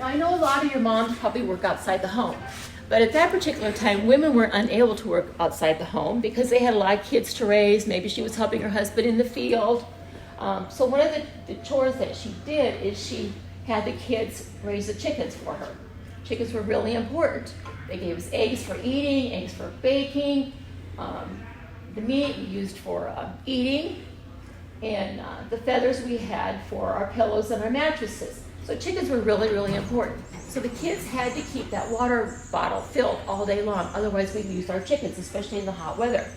I know a lot of your moms probably work outside the home, but at that particular time, women were unable to work outside the home because they had a lot of kids to raise. Maybe she was helping her husband in the field. So one of the chores that she did is she had the kids raise the chickens for her. Chickens were really important. They gave us eggs for eating, eggs for baking, the meat we used for eating, and the feathers we had for our pillows and our mattresses. So chickens were really, really important. So the kids had to keep that water bottle filled all day long, otherwise we'd lose our chickens, especially in the hot weather.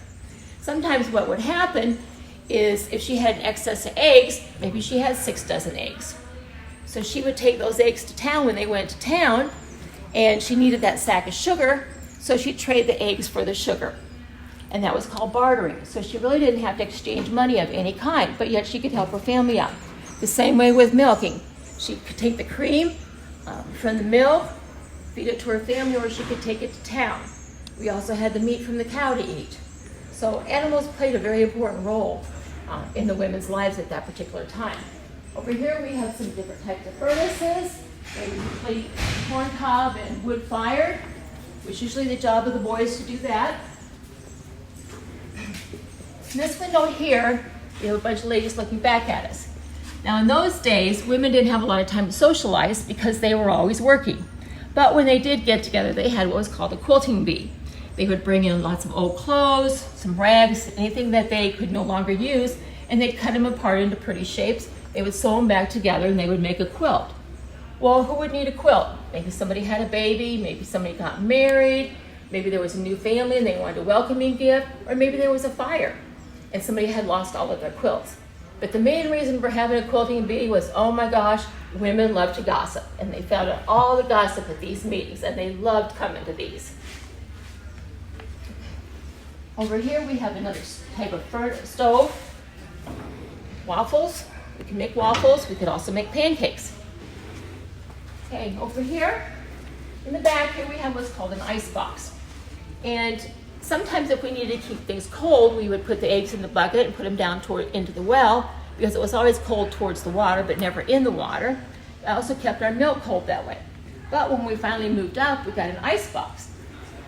Sometimes what would happen is if she had an excess of eggs, maybe she had 6 dozen eggs. So she would take those eggs to town when they went to town, and she needed that sack of sugar, so she'd trade the eggs for the sugar. And that was called bartering. So she really didn't have to exchange money of any kind, but yet she could help her family out. The same way with milking. She could take the cream from the milk, feed it to her family, or she could take it to town. We also had the meat from the cow to eat. So animals played a very important role in the women's lives at that particular time. Over here we have some different types of furnaces. We plate corn cob and wood fired, which is usually the job of the boys to do that. In this window here, we have a bunch of ladies looking back at us. Now in those days, women didn't have a lot of time to socialize because they were always working. But when they did get together, they had what was called a quilting bee. They would bring in lots of old clothes, some rags, anything that they could no longer use, and they'd cut them apart into pretty shapes. They would sew them back together and they would make a quilt. Well, who would need a quilt? Maybe somebody had a baby, maybe somebody got married, maybe there was a new family and they wanted a welcoming gift, or maybe there was a fire and somebody had lost all of their quilts. But the main reason for having a quilting bee was, oh my gosh, women love to gossip. And they found out all the gossip at these meetings, and they loved coming to these. Over here we have another type of stove. Waffles. We can make waffles. We could also make pancakes. Okay, over here, in the back here we have what's called an ice box. And sometimes if we needed to keep things cold, we would put the eggs in the bucket and put them down into the well, because it was always cold towards the water, but never in the water. It also kept our milk cold that way. But when we finally moved up, we got an ice box.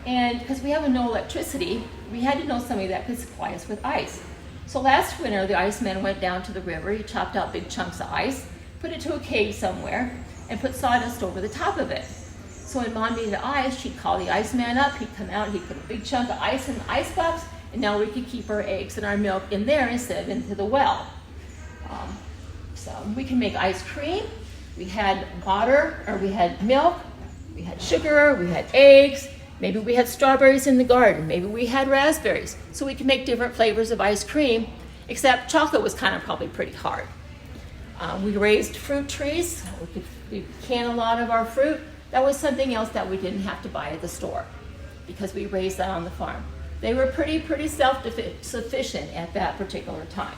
And because we have no electricity, we had to know somebody that could supply us with ice. So last winter, the iceman went down to the river, he chopped out big chunks of ice, put it to a cave somewhere, and put sawdust over the top of it. So when Mom needed ice, she'd call the iceman up, he'd come out, he'd put a big chunk of ice in the ice box, and now we could keep our eggs and our milk in there instead of into the well. So we can make ice cream. We had water, or we had milk, we had sugar, we had eggs, maybe we had strawberries in the garden, maybe we had raspberries. So we could make different flavors of ice cream, except chocolate was kind of probably pretty hard. We raised fruit trees. We could can a lot of our fruit. That was something else that we didn't have to buy at the store because we raised that on the farm. They were pretty self-sufficient at that particular time.